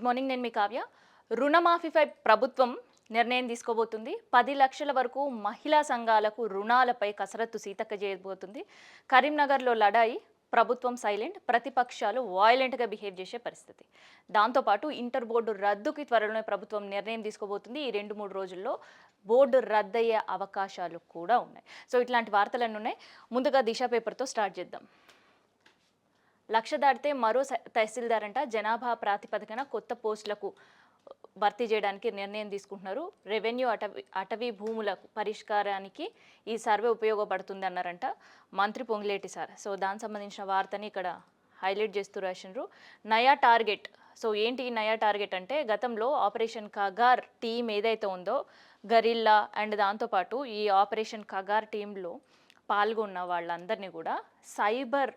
Good morning, నేను మీ కావ్య. రుణమాఫీపై ప్రభుత్వం నిర్ణయం తీసుకోబోతుంది. 10 లక్షల వరకు మహిళా సంఘాలకు రుణాలపై కసరత్తు సీతక్క చేయబోతుంది. కరీంనగర్లో లడాయి, ప్రభుత్వం సైలెంట్, ప్రతిపక్షాలు వాయిలెంట్గా బిహేవ్ చేసే పరిస్థితి. దాంతోపాటు ఇంటర్ బోర్డు రద్దుకి త్వరలోనే ప్రభుత్వం నిర్ణయం తీసుకోబోతుంది. ఈ 2-3 రోజుల్లో బోర్డు రద్దయ్యే అవకాశాలు కూడా ఉన్నాయి. సో ఇట్లాంటి వార్తలన్నీ ఉన్నాయి. ముందుగా దిశ పేపర్తో స్టార్ట్ చేద్దాం. లక్ష దాటితే మరో తహసీల్దార్ అంట. జనాభా ప్రాతిపదికన కొత్త పోస్టులకు భర్తీ చేయడానికి నిర్ణయం తీసుకుంటున్నారు. రెవెన్యూ అటవీ భూముల పరిష్కారానికి ఈ సర్వే ఉపయోగపడుతుంది అన్నారంట మంత్రి పొంగులేటి సార్. సో దానికి సంబంధించిన వార్తని ఇక్కడ హైలైట్ చేస్తూ రాసినారు. నయా టార్గెట్. సో ఏంటి ఈ నయా టార్గెట్ అంటే, గతంలో ఆపరేషన్ కగార్ టీం ఏదైతే ఉందో, గరిల్లా అండ్ దాంతోపాటు ఈ ఆపరేషన్ కగార్ టీంలో పాల్గొన్న వాళ్ళందరినీ కూడా సైబర్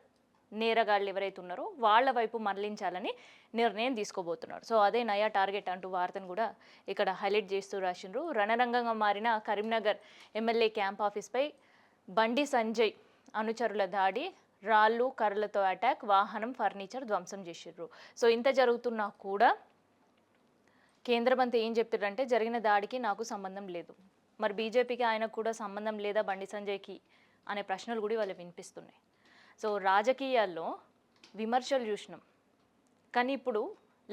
నేరగాళ్ళు ఎవరైతే ఉన్నారో వాళ్ళ వైపు మరలించాలని నిర్ణయం తీసుకోబోతున్నారు. సో అదే నయా టార్గెట్ అంటూ వార్తను కూడా ఇక్కడ హైలైట్ చేస్తూ రాసిండ్రు. రణరంగంగా మారిన కరీంనగర్ ఎమ్మెల్యే క్యాంప్ ఆఫీస్పై బండి సంజయ్ అనుచరుల దాడి, రాళ్ళు కర్రలతో అటాక్, వాహనం ఫర్నిచర్ ధ్వంసం చేసిర్రు. సో ఇంత జరుగుతున్నా కూడా కేంద్ర మంత్రి ఏం చెప్తాడంటే, జరిగిన దాడికి నాకు సంబంధం లేదు. మరి బీజేపీకి ఆయనకు కూడా సంబంధం లేదా బండి సంజయ్కి అనే ప్రశ్నలు కూడా వాళ్ళు వినిపిస్తున్నాయి. సో రాజకీయాల్లో విమర్శలు చూసినాం, కానీ ఇప్పుడు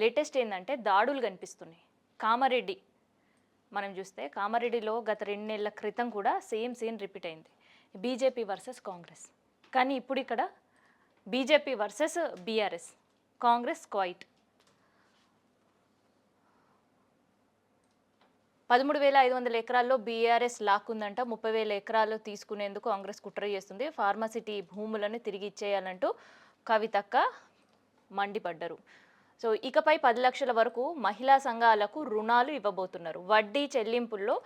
లేటెస్ట్ ఏంటంటే దాడులు కనిపిస్తున్నాయి. కామారెడ్డి మనం చూస్తే, కామారెడ్డిలో గత 2 నెలల క్రితం కూడా సేమ్ సీన్ రిపీట్ అయింది. BJP versus Congress. కానీ ఇప్పుడు ఇక్కడ BJP versus BRS, Congress quiet. 13,500 ఎకరాల్లో బీఆర్ఎస్ లాక్కుందంట. 30,000 ఎకరాలు తీసుకునేందుకు కాంగ్రెస్ కుట్ర చేస్తుంది. ఫార్మాసిటీ భూములను తిరిగి ఇచ్చేయాలంటూ కవితక్క మండిపడ్డారు. సో ఇకపై 10 లక్షల వరకు మహిళా సంఘాలకు రుణాలు ఇవ్వబోతున్నారు. వడ్డీ చెల్లింపుల్లో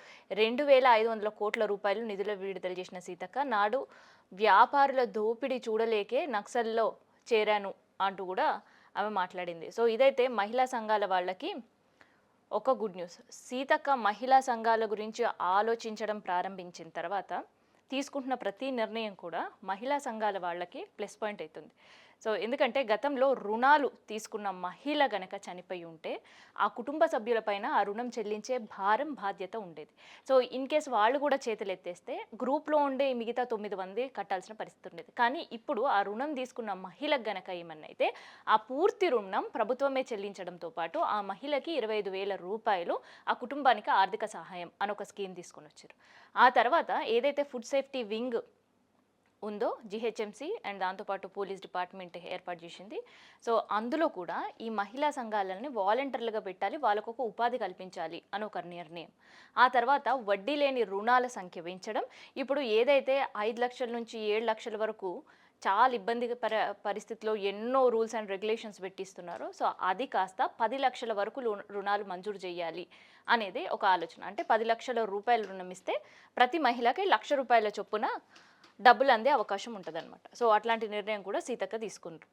2,500 కోట్ల రూపాయలు నిధులు విడుదల చేసిన సీతక్క, నాడు వ్యాపారుల దోపిడీ చూడలేకే నక్సల్లో చేరాను అంటూ కూడా ఆమె మాట్లాడింది. సో ఇదైతే మహిళా సంఘాల వాళ్ళకి ఒక గుడ్ న్యూస్. సీతక్క మహిళా సంఘాల గురించి ఆలోచించడం ప్రారంభించిన తర్వాత తీసుకుంటున్న ప్రతి నిర్ణయం కూడా మహిళా సంఘాల వాళ్ళకి ప్లస్ పాయింట్ అవుతుంది. సో ఎందుకంటే గతంలో రుణాలు తీసుకున్న మహిళ గనక చనిపోయి ఉంటే ఆ కుటుంబ సభ్యులపైన ఆ రుణం చెల్లించే భారం బాధ్యత ఉండేది. సో ఇన్ కేస్ వాళ్ళు కూడా చేతులు ఎత్తేస్తే గ్రూప్లో ఉండే మిగతా 9 మంది కట్టాల్సిన పరిస్థితి ఉండేది. కానీ ఇప్పుడు ఆ రుణం తీసుకున్న మహిళకు గనక ఏమన్నైతే ఆ పూర్తి రుణం ప్రభుత్వమే చెల్లించడంతో పాటు ఆ మహిళకి 25,000 రూపాయలు ఆ కుటుంబానికి ఆర్థిక సహాయం అని ఒక స్కీమ్ తీసుకొని వచ్చారు. ఆ తర్వాత ఏదైతే ఫుడ్ సేఫ్టీ వింగ్ ఉందో జిహెచ్ఎంసీ అండ్ దాంతోపాటు పోలీస్ డిపార్ట్మెంట్ ఏర్పాటు చేసింది. సో అందులో కూడా ఈ మహిళా సంఘాలని వాలంటీర్లుగా పెట్టాలి, వాళ్ళకు ఒక ఉపాధి కల్పించాలి అని ఒక నిర్ణయం. ఆ తర్వాత వడ్డీ లేని రుణాల సంఖ్య పెంచడం. ఇప్పుడు ఏదైతే 5 లక్షల నుంచి 7 లక్షల వరకు చాలా ఇబ్బంది పరిస్థితిలో ఎన్నో రూల్స్ అండ్ రెగ్యులేషన్స్ పెట్టిస్తున్నారు. సో అది కాస్త 10 లక్షల వరకు రుణాలు మంజూరు చేయాలి అనేది ఒక ఆలోచన. అంటే 10 లక్షల రూపాయల రుణం ఇస్తే ప్రతి మహిళకి 1,00,000 రూపాయల చొప్పున డబ్బులు అందే అవకాశం ఉంటుందన్నమాట. సో అట్లాంటి నిర్ణయం కూడా సీతక్క తీసుకున్నారు.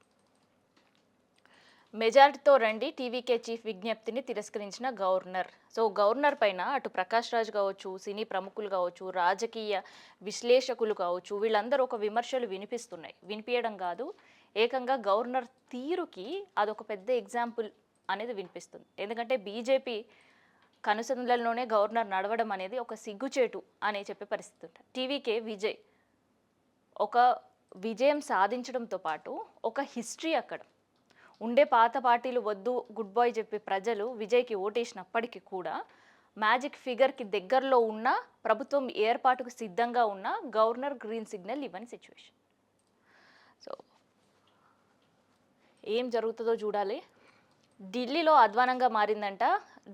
మెజారిటీతో రండి, టీవీకే చీఫ్ విజ్ఞప్తిని తిరస్కరించిన గవర్నర్. సో గవర్నర్ పైన అటు ప్రకాష్ రాజ్ కావచ్చు, సినీ ప్రముఖులు కావచ్చు, రాజకీయ విశ్లేషకులు కావచ్చు, వీళ్ళందరూ ఒక విమర్శలు వినిపిస్తున్నాయి. వినిపించడం కాదు, ఏకంగా గవర్నర్ తీరుకి అదొక పెద్ద ఎగ్జాంపుల్ అనేది వినిపిస్తుంది. ఎందుకంటే బీజేపీ కనుసంధులలోనే గవర్నర్ నడవడం అనేది ఒక సిగ్గుచేటు అనే చెప్పే పరిస్థితి ఉంటుంది. టీవీకే విజయ్ ఒక విజయం సాధించడంతో పాటు ఒక హిస్టరీ అక్కడ ఉండే. పాత పార్టీలు వద్దు, గుడ్ బాయ్ చెప్పి ప్రజలు విజయ్కి ఓటేసినప్పటికీ కూడా మ్యాజిక్ ఫిగర్కి దగ్గరలో ఉన్న, ప్రభుత్వం ఏర్పాటుకు సిద్ధంగా ఉన్న గవర్నర్ గ్రీన్ సిగ్నల్ ఇవ్వని సిచ్యువేషన్. సో ఏం జరుగుతుందో చూడాలి. ఢిల్లీలో అధ్వానంగా మారిందంట.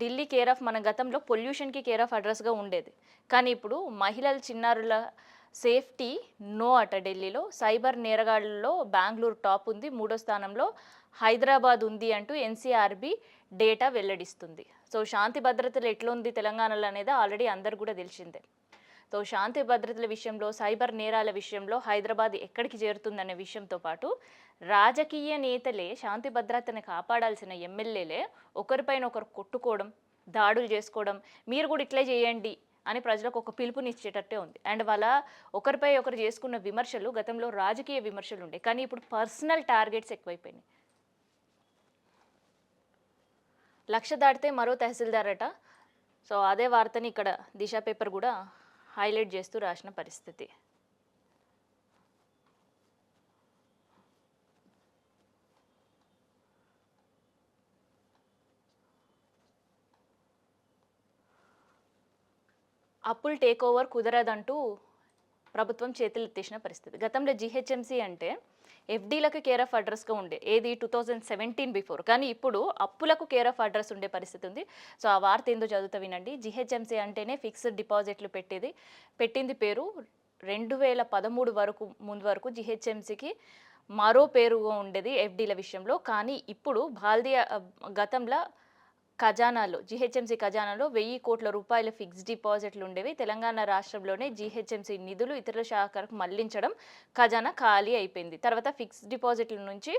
ఢిల్లీ కేర్ ఆఫ్, మన గతంలో పొల్యూషన్కి కేర్ ఆఫ్ అడ్రస్గా ఉండేది, కానీ ఇప్పుడు మహిళల చిన్నారుల సేఫ్టీ నో అట. ఢిల్లీలో సైబర్ నేరగాళ్లలో బెంగళూరు టాప్ ఉంది, 3వ స్థానంలో హైదరాబాద్ ఉంది అంటూ ఎన్సీఆర్బీ డేటా వెల్లడిస్తుంది. సో శాంతి భద్రతలు ఎట్లుంది తెలంగాణలో అనేది ఆల్రెడీ అందరు కూడా తెలిసిందే. సో శాంతి భద్రతల విషయంలో, సైబర్ నేరాల విషయంలో హైదరాబాద్ ఎక్కడికి చేరుతుందనే విషయంతో పాటు రాజకీయ నేతలే, శాంతి భద్రతని కాపాడాల్సిన ఎమ్మెల్యేలే ఒకరిపైన ఒకరు కొట్టుకోవడం, దాడులు చేసుకోవడం, మీరు కూడా ఇట్లే చేయండి అని ప్రజలకు ఒక పిలుపునిచ్చేటట్టే ఉంది. అండ్ వాళ్ళ ఒకరిపై ఒకరు చేసుకున్న విమర్శలు గతంలో రాజకీయ విమర్శలు ఉండే, కానీ ఇప్పుడు పర్సనల్ టార్గెట్స్ ఎక్కువైపోయినాయి. లక్ష దాటితే మరో తహసీల్దార్ అట. సో అదే వార్తని ఇక్కడ దిశ పేపర్ కూడా హైలైట్ చేస్తూ రాసిన పరిస్థితి. అప్పుల్ టేక్ ఓవర్ కుదరదంటూ ప్రభుత్వం చేతులు ఎత్తేసిన పరిస్థితి. గతంలో జీహెచ్ఎంసీ అంటే ఎఫ్డీలకు కేర్ ఆఫ్ అడ్రస్గా ఉండే, ఏది 2017 బిఫోర్. కానీ ఇప్పుడు అప్పులకు కేర్ ఆఫ్ అడ్రస్ ఉండే పరిస్థితి ఉంది. సో ఆ వార్త ఏందో చదువుతా వినండి. జీహెచ్ఎంసీ అంటేనే ఫిక్స్డ్ డిపాజిట్లు పెట్టింది పేరు 2013 వరకు ముందు వరకు జీహెచ్ఎంసీకి మరో పేరుగా ఉండేది ఎఫ్డీల విషయంలో. కానీ ఇప్పుడు బాల్దియా గతంలో ఖజానాలో జీహెచ్ఎంసీ ఖజానాలో 1000 కోట్ల రూపాయల ఫిక్స్డ్ డిపాజిట్లు ఉండేవి. తెలంగాణ రాష్ట్రంలోనే జీహెచ్ఎంసీ నిధులు ఇతర శాఖలకు మళ్లించడం ఖజానా ఖాళీ అయిపోయింది. తర్వాత ఫిక్స్డ్ డిపాజిట్ల నుంచి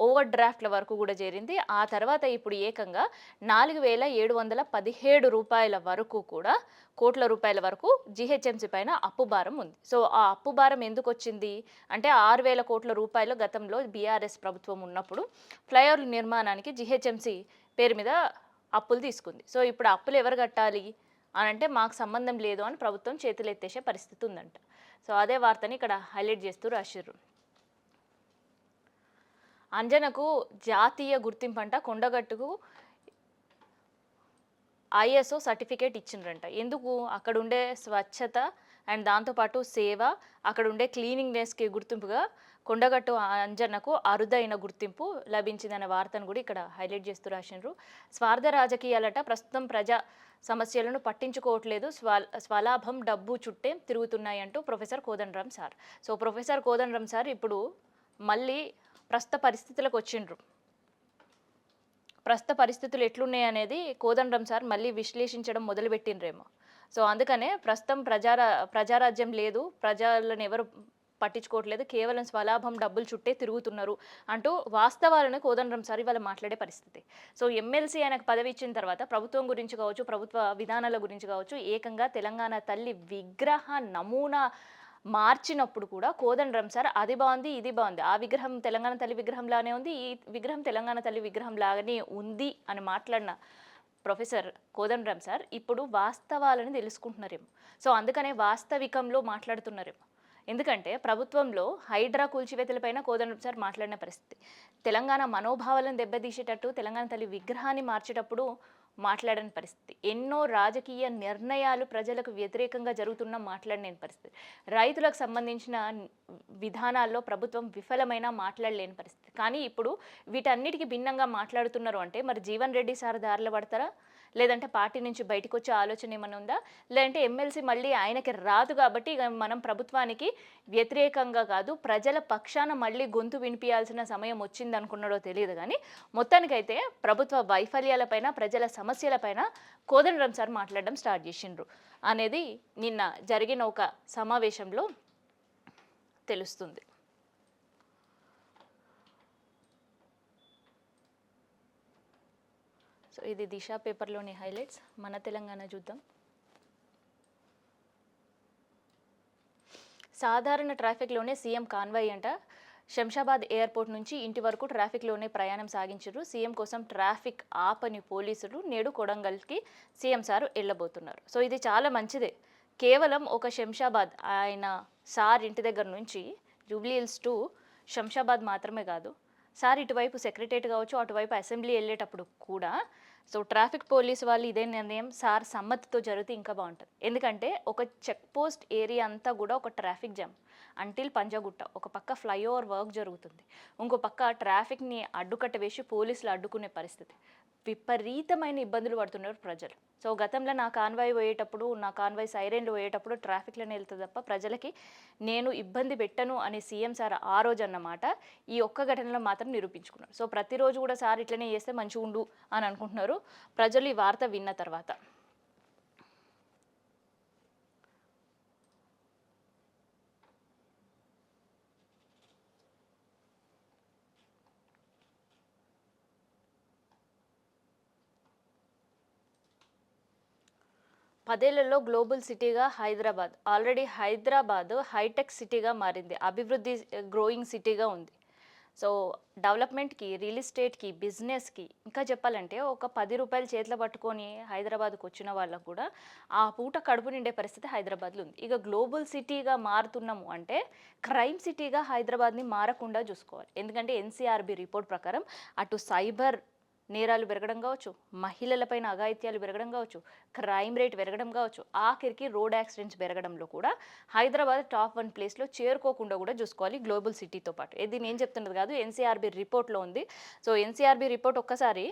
ఓవర్ డ్రాఫ్ట్ల వరకు కూడా చేరింది. ఆ తర్వాత ఇప్పుడు ఏకంగా 4717 రూపాయల వరకు కూడా కోట్ల రూపాయల వరకు జీహెచ్ఎంసీ పైన అప్పు భారం ఉంది. సో ఆ అప్పు భారం ఎందుకు వచ్చింది అంటే 6000 కోట్ల రూపాయలు గతంలో బీఆర్ఎస్ ప్రభుత్వం ఉన్నప్పుడు ఫ్లైఓవర్ నిర్మాణానికి జీహెచ్ఎంసీ పేరు మీద అప్పులు తీసుకుంది. సో ఇప్పుడు అప్పులు ఎవరు కట్టాలి అని అంటే మాకు సంబంధం లేదు అని ప్రభుత్వం చేతులు ఎత్తేసే పరిస్థితి ఉందంట. సో అదే వార్తని ఇక్కడ హైలైట్ చేస్తూ రాసిర్రు. అంజనకు జాతీయ గుర్తింపు అంట, కొండగట్టుకు ఐఎస్ఓ సర్టిఫికేట్ ఇచ్చిండ్రంట. ఎందుకు? అక్కడ ఉండే స్వచ్ఛత అండ్ దాంతోపాటు సేవ, అక్కడ ఉండే క్లీనింగ్నెస్కి గుర్తింపుగా కొండగట్టు అంజన్నకు అరుదైన గుర్తింపు లభించిందనే వార్తను కూడా ఇక్కడ హైలైట్ చేస్తూ రాసిండ్రు. స్వార్థ రాజకీయాలట ప్రస్తుతం ప్రజా సమస్యలను పట్టించుకోవట్లేదు, స్వలాభం డబ్బు చుట్టే తిరుగుతున్నాయి అంటూ professor Kodandaram sir. So professor Kodandaram sir ఇప్పుడు మళ్ళీ ప్రస్తుత పరిస్థితులకు వచ్చిండ్రు. ప్రస్తుత పరిస్థితులు ఎట్లున్నాయి అనేది కోదండరామ్ సార్ మళ్ళీ విశ్లేషించడం మొదలుపెట్టిండ్రేమో. సో అందుకనే ప్రస్తుతం ప్రజారాజ్యం లేదు, ప్రజలను ఎవరు పట్టించుకోవట్లేదు, కేవలం స్వలాభం డబ్బులు చుట్టే తిరుగుతున్నారు అంటూ వాస్తవాలను కోదండరామ్ సార్ ఇవాళ మాట్లాడే పరిస్థితి. సో ఎమ్మెల్సీ ఆయనకు పదవి ఇచ్చిన తర్వాత ప్రభుత్వం గురించి కావచ్చు, ప్రభుత్వ విధానాల గురించి కావచ్చు, ఏకంగా తెలంగాణ తల్లి విగ్రహ నమూనా మార్చినప్పుడు కూడా కోదండరామ్ సార్ అది బాగుంది, ఇది బాగుంది, ఆ విగ్రహం తెలంగాణ తల్లి విగ్రహం లానే ఉంది, ఈ విగ్రహం తెలంగాణ తల్లి విగ్రహం లాగానే ఉంది అని మాట్లాడిన ప్రొఫెసర్ కోదండరామ్ సార్ ఇప్పుడు వాస్తవాలను తెలుసుకుంటున్నారేమో. సో అందుకనే వాస్తవికంలో మాట్లాడుతున్నారేమో. ఎందుకంటే ప్రభుత్వంలో హైడ్రా కూల్చివేతలపైన కోదండరామ్ సార్ మాట్లాడిన పరిస్థితి, తెలంగాణ మనోభావాలను దెబ్బతీసేటట్టు తెలంగాణ తల్లి విగ్రహాన్ని మార్చేటప్పుడు మాట్లాడని పరిస్థితి, ఎన్నో రాజకీయ నిర్ణయాలు ప్రజలకు వ్యతిరేకంగా జరుగుతున్న మాట్లాడలేని పరిస్థితి, రైతులకు సంబంధించిన విధానాల్లో ప్రభుత్వం విఫలమైన మాట్లాడలేని పరిస్థితి. కానీ ఇప్పుడు వీటన్నిటికీ భిన్నంగా మాట్లాడుతున్నారు అంటే మరి జీవన్ రెడ్డి సార్ దారిలో పడతారా, లేదంటే పార్టీ నుంచి బయటకు వచ్చే ఆలోచన ఏమైనా ఉందా, లేదంటే ఎమ్మెల్సీ మళ్ళీ ఆయనకి రాదు కాబట్టి ఇక మనం ప్రభుత్వానికి వ్యతిరేకంగా కాదు ప్రజల పక్షాన మళ్ళీ గొంతు వినిపించాల్సిన సమయం వచ్చింది అనుకున్నాడో తెలియదు. కానీ మొత్తానికైతే ప్రభుత్వ వైఫల్యాలపైన, ప్రజల సమస్యలపైన కోదండరామ్ సార్ మాట్లాడడం స్టార్ట్ చేసిండ్రు అనేది నిన్న జరిగిన ఒక సమావేశంలో తెలుస్తుంది. సో ఇది దిశ పేపర్లోని హైలైట్స్. మన తెలంగాణ చూద్దాం. సాధారణ ట్రాఫిక్లోనే సీఎం కాన్వాయ్ అంట. శంషాబాద్ ఎయిర్పోర్ట్ నుంచి ఇంటి వరకు ట్రాఫిక్లోనే ప్రయాణం సాగించారు. సీఎం కోసం ట్రాఫిక్ ఆపని పోలీసులు నేడు కొడంగల్కి సీఎం సార్ వెళ్ళబోతున్నారు. సో ఇది చాలా మంచిదే. కేవలం ఒక శంషాబాద్ ఆయన సార్ ఇంటి దగ్గర నుంచి జూబ్లీ హిల్స్ టు శంషాబాద్ మాత్రమే కాదు, సార్ ఇటువైపు సెక్రటరేట్ కావచ్చు, అటువైపు అసెంబ్లీ వెళ్ళేటప్పుడు కూడా సో ట్రాఫిక్ పోలీసు వాళ్ళు ఇదే నిర్ణయం సార్ సమ్మతితో జరిగితే ఇంకా బాగుంటుంది. ఎందుకంటే ఒక చెక్ పోస్ట్ ఏరియా అంతా కూడా ఒక ట్రాఫిక్ జామ్ అంటిల్ పంజాగుట్ట, ఒక పక్క ఫ్లైఓవర్ వర్క్ జరుగుతుంది, ఇంకో పక్క ట్రాఫిక్ని అడ్డుకట్ట వేసి పోలీసులు అడ్డుకునే పరిస్థితి, విపరీతమైన ఇబ్బందులు పడుతున్నారు ప్రజలు. సో గతంలో నా కాన్వాయ్ పోయేటప్పుడు, నా కాన్వాయ్ సైరన్లు పోయేటప్పుడు ట్రాఫిక్లోనే వెళ్తుంది తప్ప ప్రజలకి నేను ఇబ్బంది పెట్టను అని సీఎం సార్ ఆ రోజు అన్నమాట ఈ ఒక్క ఘటనలో మాత్రం నిరూపించుకున్నారు. సో ప్రతిరోజు కూడా సార్ ఇట్లనే చేస్తే మంచిగా ఉండు అని అనుకుంటున్నారు ప్రజలు ఈ వార్త విన్న తర్వాత. పదేళ్లలో గ్లోబల్ సిటీగా హైదరాబాద్, ఆల్రెడీ హైదరాబాద్ హైటెక్ సిటీగా మారింది, అభివృద్ధి గ్రోయింగ్ సిటీగా ఉంది. సో డెవలప్మెంట్కి, రియల్ ఎస్టేట్కి, బిజినెస్కి ఇంకా చెప్పాలంటే ఒక 10 రూపాయలు చేతిలో పట్టుకొని హైదరాబాద్కు వచ్చిన వాళ్ళకు కూడా ఆ పూట కడుపు నిండే పరిస్థితి హైదరాబాద్లో ఉంది. ఇక గ్లోబల్ సిటీగా మారుతున్నాము అంటే క్రైమ్ సిటీగా హైదరాబాద్ని మారకుండా చూసుకోవాలి. ఎందుకంటే ఎన్సీఆర్బీ రిపోర్ట్ ప్రకారం అటు సైబర్ నేరాలు పెరగడం కావచ్చు, మహిళలపైన అఘాయిత్యాలు పెరగడం కావచ్చు, క్రైమ్ రేట్ పెరగడం కావచ్చు, ఆఖరికి రోడ్ యాక్సిడెంట్స్ పెరగడంలో కూడా హైదరాబాద్ టాప్ 1 ప్లేస్లో చేరుకోకుండా కూడా చూసుకోవాలి గ్లోబల్ సిటీతో పాటు. ఇది నేను చెప్తున్నది కాదు, ఎన్సీఆర్బీ రిపోర్ట్లో ఉంది. సో ఎన్సీఆర్బీ రిపోర్ట్ ఒక్కసారి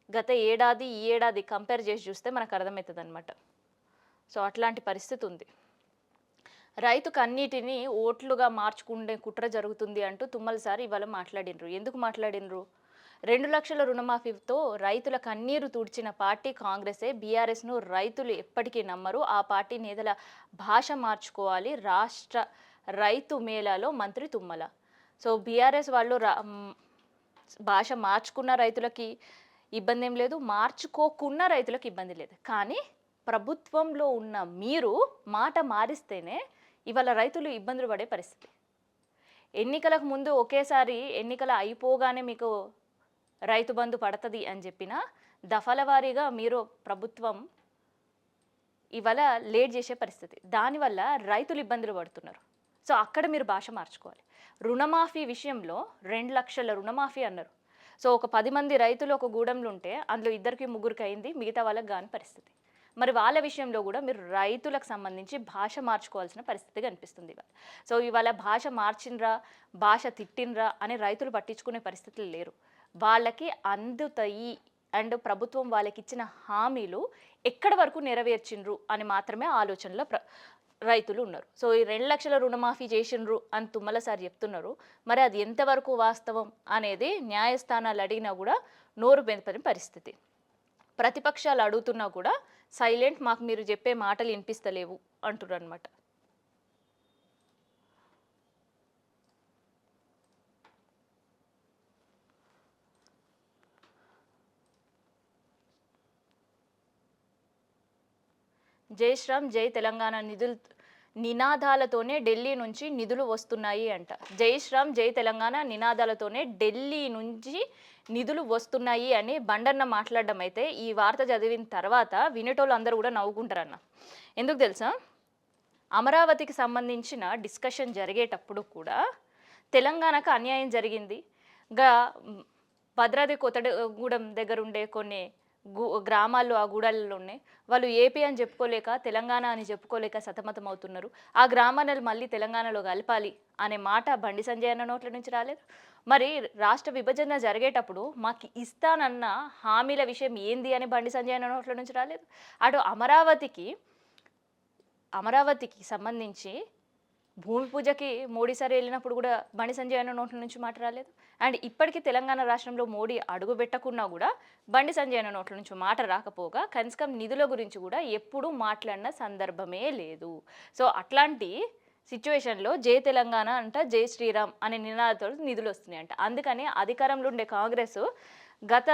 గత ఏడాది ఈ ఏడాది కంపేర్ చేసి చూస్తే మనకు అర్థమవుతుంది అనమాట. సో అట్లాంటి పరిస్థితి ఉంది. రైతుకు అన్నిటినీ ఓట్లుగా మార్చుకునే కుట్ర జరుగుతుంది అంటూ తుమ్మల సార్ ఇవాళ మాట్లాడినరు. ఎందుకు మాట్లాడినరు? 2 లక్షల రుణమాఫీతో రైతుల కన్నీరు తుడిచిన పార్టీ కాంగ్రెసే. బీఆర్ఎస్ను రైతులు ఎప్పటికీ నమ్మరు. ఆ పార్టీ నేతల భాష మార్చుకోవాలి. రాష్ట్ర రైతు మేళాలో మంత్రి తుమ్మల. సో బీఆర్ఎస్ వాళ్ళు భాష మార్చుకున్న రైతులకి ఇబ్బంది ఏం లేదు, మార్చుకోకున్న రైతులకు ఇబ్బంది లేదు. కానీ ప్రభుత్వంలో ఉన్న మీరు మాట మారిస్తేనే ఇవాళ రైతులు ఇబ్బందులు పడే పరిస్థితి. ఎన్నికలకు ముందు ఒకేసారి ఎన్నికలు అయిపోగానే మీకు రైతు బంధు పడుతుంది అని చెప్పిన దఫల వారీగా మీరు ప్రభుత్వం ఇవాళ లేట్ చేసే పరిస్థితి. దానివల్ల రైతులు ఇబ్బందులు పడుతున్నారు. సో అక్కడ మీరు భాష మార్చుకోవాలి. రుణమాఫీ విషయంలో 2 లక్షల రుణమాఫీ అన్నారు. సో ఒక 10 మంది రైతులు ఒక గూడెంలో ఉంటే అందులో 2కి 3కి అయింది, మిగతా వాళ్ళకి కాని పరిస్థితి. మరి వాళ్ళ విషయంలో కూడా మీరు రైతులకు సంబంధించి భాష మార్చుకోవాల్సిన పరిస్థితి కనిపిస్తుంది ఇవాళ. సో ఇవాళ భాష మార్చినరా, భాష తిట్టినరా అని రైతులు పట్టించుకునే పరిస్థితులు లేరు. వాళ్ళకి అందుతాయి అండ్ ప్రభుత్వం వాళ్ళకి ఇచ్చిన హామీలు ఎక్కడి వరకు నెరవేర్చిండ్రు అని మాత్రమే ఆలోచనలో రైతులు ఉన్నారు. సో ఈ 2 లక్షల రుణమాఫీ చేసిండ్రు అని తుమ్మల సార్ చెప్తున్నారు. మరి అది ఎంతవరకు వాస్తవం అనేది న్యాయస్థానాలు అడిగినా కూడా నోరు బెంపని పరిస్థితి. ప్రతిపక్షాలు అడుగుతున్నా కూడా సైలెంట్, మాకు మీరు చెప్పే మాటలు వినిపిస్తలేవు అంటున్నారు అనమాట. జై శ్రీరామ్, జై తెలంగాణ నినాదాలతోనే ఢిల్లీ నుంచి నిధులు వస్తున్నాయి అంట. జై శ్రీరామ్, జై తెలంగాణ నినాదాలతోనే ఢిల్లీ నుంచి నిధులు వస్తున్నాయి అని బండన్న మాట్లాడడం అయితే ఈ వార్త చదివిన తర్వాత వినేటోళ్ళు అందరూ కూడా నవ్వుకుంటారన్న. ఎందుకు తెలుసా? అమరావతికి సంబంధించిన డిస్కషన్ జరిగేటప్పుడు కూడా తెలంగాణకు అన్యాయం జరిగింది. భద్రాద్రి కొత్తగూడెం దగ్గర ఉండే కొన్ని గ్రామాల్లో, ఆ గూడాలలో ఉన్నాయి, వాళ్ళు ఏపీ అని చెప్పుకోలేక తెలంగాణ అని చెప్పుకోలేక సతమతం అవుతున్నారు. ఆ గ్రామాలను మళ్ళీ తెలంగాణలో కలపాలి అనే మాట బండి సంజయ్ అన్న నోట్ల నుంచి రాలేదు. మరి రాష్ట్ర విభజన జరిగేటప్పుడు మాకు ఇస్తానన్న హామీల విషయం ఏంది అని బండి సంజయ్ అన్న నోట్ల నుంచి రాలేదు. అటు అమరావతికి సంబంధించి భూమి పూజకి మోడీ సార్ వెళ్ళినప్పుడు కూడా బండి సంజయ్ అన్న నోట్ల నుంచి మాట రాలేదు. అండ్ ఇప్పటికీ తెలంగాణ రాష్ట్రంలో మోడీ అడుగు పెట్టకున్నా కూడా బండి సంజయ్ అన్న నోట్ల నుంచి మాట రాకపోగా కనీసం నిధుల గురించి కూడా ఎప్పుడూ మాట్లాడిన సందర్భమే లేదు. సో అట్లాంటి సిచ్యువేషన్లో జై తెలంగాణ అంట, జై శ్రీరామ్ అనే నినాదంతో నిధులు వస్తున్నాయంట. అందుకని అధికారంలో ఉండే కాంగ్రెస్ గత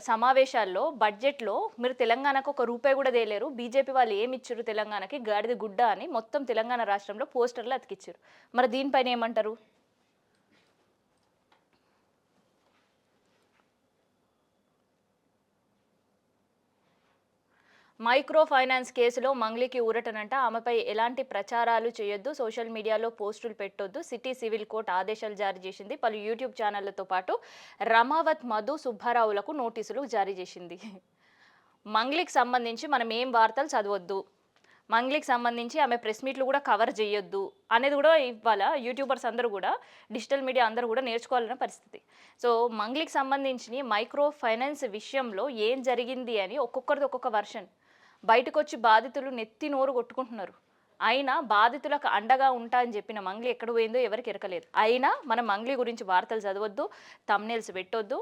సమావేశాల్లో బడ్జెట్లో మీరు తెలంగాణకు ₹1 కూడా తేలేరు, బీజేపీ వాళ్ళు ఏమి ఇచ్చారు తెలంగాణకి, గాడిద గుడ్డ అని మొత్తం తెలంగాణ రాష్ట్రంలో పోస్టర్లు అతికిచ్చారు. మరి దీనిపైన ఏమంటారు? మైక్రో ఫైనాన్స్ కేసులో మంగ్లీకి ఊరటనంట. ఆమెపై ఎలాంటి ప్రచారాలు చేయొద్దు, సోషల్ మీడియాలో పోస్టులు పెట్టొద్దు, సిటీ సివిల్ కోర్టు ఆదేశాలు జారీ చేసింది. పలు యూట్యూబ్ ఛానళ్లతో పాటు రమావత్, మధు, సుబ్బారావులకు నోటీసులు జారీ చేసింది. మంగ్లీకి సంబంధించి మనం ఏం వార్తలు చదవద్దు, మంగ్లీకి సంబంధించి ఆమె ప్రెస్ మీట్లు కూడా కవర్ చేయొద్దు అనేది కూడా ఇవాళ యూట్యూబర్స్ అందరూ కూడా, డిజిటల్ మీడియా అందరూ కూడా నేర్చుకోవాలన్న పరిస్థితి. సో మంగ్లీకి సంబంధించి మైక్రో ఫైనాన్స్ విషయంలో ఏం జరిగింది అని ఒక్కొక్కరిది ఒక్కొక్క వర్షన్ బయటకు వచ్చి బాధితులు నెత్తి నోరు కొట్టుకుంటున్నారు. అయినా బాధితులకు అండగా ఉంటా అని చెప్పిన మంగ్లీ ఎక్కడ పోయిందో ఎవరికి ఎరకలేదు. అయినా మనం మంగ్లీ గురించి వార్తలు చదవద్దు, థంబ్నెయిల్స్ పెట్టొద్దు,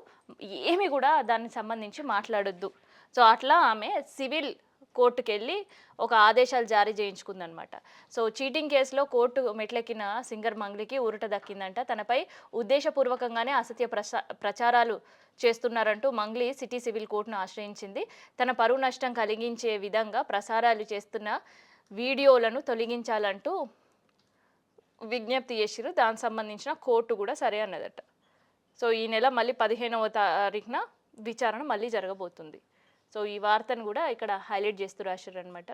ఏమి కూడా దానికి సంబంధించి మాట్లాడొద్దు. సో అట్లా ఆమె సివిల్ కోర్టుకు వెళ్ళి ఒక ఆదేశాలు జారీ చేయించుకుందనమాట. సో చీటింగ్ కేసులో కోర్టు మెట్లెక్కిన సింగర్ మంగ్లీకి ఊరట దక్కిందంట. తనపై ఉద్దేశపూర్వకంగానే అసత్య ప్రచారాలు చేస్తున్నారంటూ మంగ్లీ సిటీ సివిల్ కోర్టును ఆశ్రయించింది. తన పరువు నష్టం కలిగించే విధంగా ప్రసారాలు చేస్తున్న వీడియోలను తొలగించాలంటూ విజ్ఞప్తి చేసిర్రు. దానికి సంబంధించిన కోర్టు కూడా సరే అన్నదట. సో ఈ నెల మళ్ళీ 15వ తారీఖున విచారణ మళ్ళీ జరగబోతుంది. సో ఈ వార్తను కూడా ఇక్కడ హైలైట్ చేస్తూ రాశారనమాట.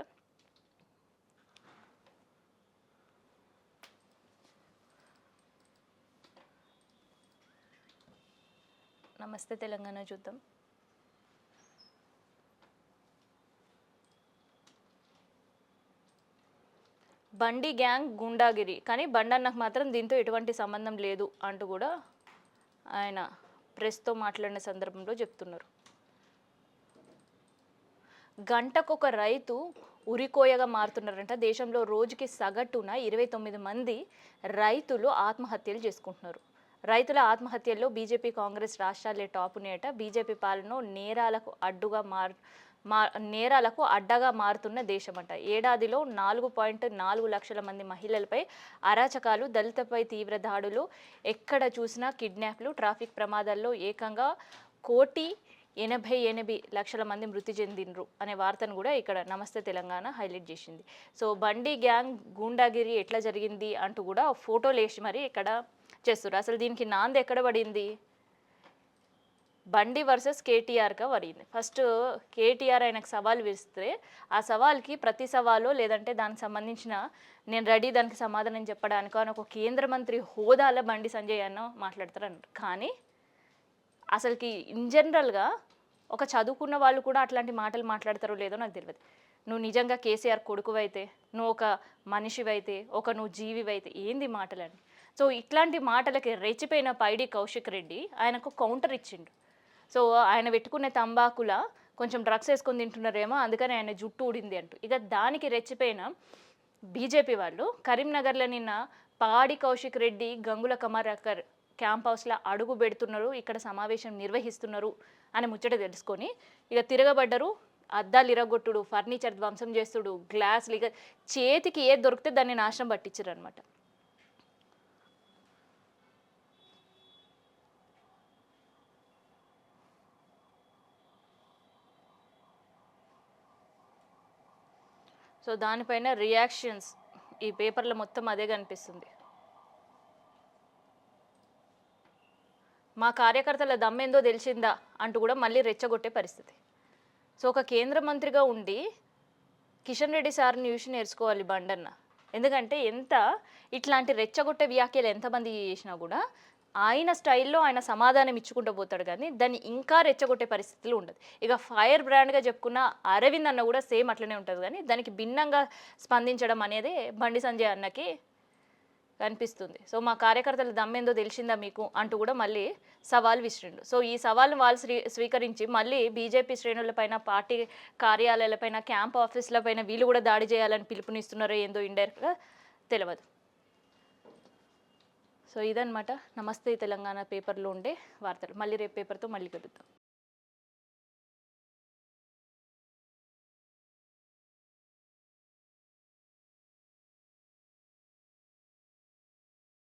నమస్తే తెలంగాణ చూద్దాం. బండి గ్యాంగ్ గుండాగిరి, కానీ బండన్నకు మాత్రం దీంతో ఎటువంటి సంబంధం లేదు అంటూ కూడా ఆయన ప్రెస్తో మాట్లాడిన సందర్భంలో చెప్తున్నారు. గంటకొక రైతు ఉరికోయగా మారుతున్నారంట. దేశంలో రోజుకి సగటున 29 మంది రైతులు ఆత్మహత్యలు చేసుకుంటున్నారు. రైతుల ఆత్మహత్యల్లో బీజేపీ కాంగ్రెస్ రాష్ట్రాలే టాపునేట. బీజేపీ పాలన నేరాలకు అడ్డగా మారుతున్న దేశమంట. ఏడాదిలో 4.4 లక్షల మంది మహిళలపై అరాచకాలు, దళితపై తీవ్ర దాడులు, ఎక్కడ చూసినా కిడ్నాప్లు, ట్రాఫిక్ ప్రమాదాల్లో ఏకంగా 1,88,00,000 మంది మృతి చెందిండ్రు అనే వార్తను కూడా ఇక్కడ నమస్తే తెలంగాణ హైలైట్ చేసింది. సో బండి గ్యాంగ్ గూండాగిరి ఎట్లా జరిగింది అంటూ కూడా ఫోటోలు వేసి మరి ఇక్కడ చేస్తారు. అసలు దీనికి నాంది ఎక్కడ పడింది? బండి వర్సెస్ కేటీఆర్గా పడింది. ఫస్ట్ కేటీఆర్ ఆయనకు సవాల్ వేస్తే ఆ సవాల్కి ప్రతి సవాలో లేదంటే దానికి సంబంధించిన నేను రెడీ దానికి సమాధానం చెప్పడానికో అని ఒక కేంద్ర మంత్రి హోదాలో బండి సంజయ్ అన్న మాట్లాడతారన్నారు. కానీ అసలుకి ఇన్ జనరల్గా ఒక చదువుకున్న వాళ్ళు కూడా అట్లాంటి మాటలు మాట్లాడతారో లేదో నాకు తెలియదు. నువ్వు నిజంగా కేసీఆర్ కొడుకువైతే, నువ్వు ఒక మనిషివైతే, నువ్వు జీవివైతే ఏంది మాటలని? సో ఇట్లాంటి మాటలకి రెచ్చిపోయిన పైడి కౌశిక్ రెడ్డి ఆయనకు కౌంటర్ ఇచ్చిండు. సో ఆయన పెట్టుకునే తంబాకుల కొంచెం డ్రగ్స్ వేసుకొని తింటున్నారేమో, అందుకని ఆయన జుట్టు ఊడింది అంటూ. ఇక దానికి రెచ్చిపోయిన బీజేపీ వాళ్ళు కరీంనగర్లో నిన్న పాడి కౌశిక్ రెడ్డి గంగుల కమరాకర్ క్యాంప్ హౌస్లో అడుగు పెడుతున్నారు, ఇక్కడ సమావేశం నిర్వహిస్తున్నారు అని ముచ్చట తెలుసుకొని ఇక తిరగబడ్డరు. అద్దాలు ఇరగొట్టుడు, ఫర్నిచర్ ధ్వంసం చేస్తుడు, గ్లాసులు, ఇక చేతికి ఏది దొరికితే దాన్ని నాశనం పట్టించారు అనమాట. సో దానిపైన రియాక్షన్స్ ఈ పేపర్లో మొత్తం అదే కనిపిస్తుంది. మా కార్యకర్తల దమ్మేందో తెలిసిందా అంటూ కూడా మళ్ళీ రెచ్చగొట్టే పరిస్థితి. సో ఒక కేంద్ర మంత్రిగా ఉండి కిషన్ రెడ్డి సార్ని చూసి నేర్చుకోవాలి బండన్న. ఎందుకంటే ఇట్లాంటి రెచ్చగొట్టే వ్యాఖ్యలు ఎంతమంది చేసినా కూడా ఆయన స్టైల్లో ఆయన సమాధానం ఇచ్చుకుంటూ పోతాడు, కానీ దాన్ని ఇంకా రెచ్చగొట్టే పరిస్థితులు ఉండదు. ఇక ఫైర్ బ్రాండ్గా చెప్పుకున్న అరవింద్ అన్న కూడా సేమ్ అట్లనే ఉంటుంది, కానీ దానికి భిన్నంగా స్పందించడం అనేది బండి సంజయ్ అన్నకి కనిపిస్తుంది. సో మా కార్యకర్తల దమ్మేందో తెలిసిందా మీకు అంటూ కూడా మళ్ళీ సవాల్ విసిరిండు. సో ఈ సవాల్ను వాళ్ళు స్వీకరించి మళ్ళీ బీజేపీ శ్రేణులపైన, పార్టీ కార్యాలయాలపైన, క్యాంప్ ఆఫీసులపైన వీళ్ళు కూడా దాడి చేయాలని పిలుపునిస్తున్నారో ఏందో ఇండైరెక్ట్గా తెలియదు. సో ఇదన్నమాట నమస్తే తెలంగాణ పేపర్లో ఉండే వార్తలు. మళ్ళీ రేపు పేపర్తో మళ్ళీ కలుద్దాం.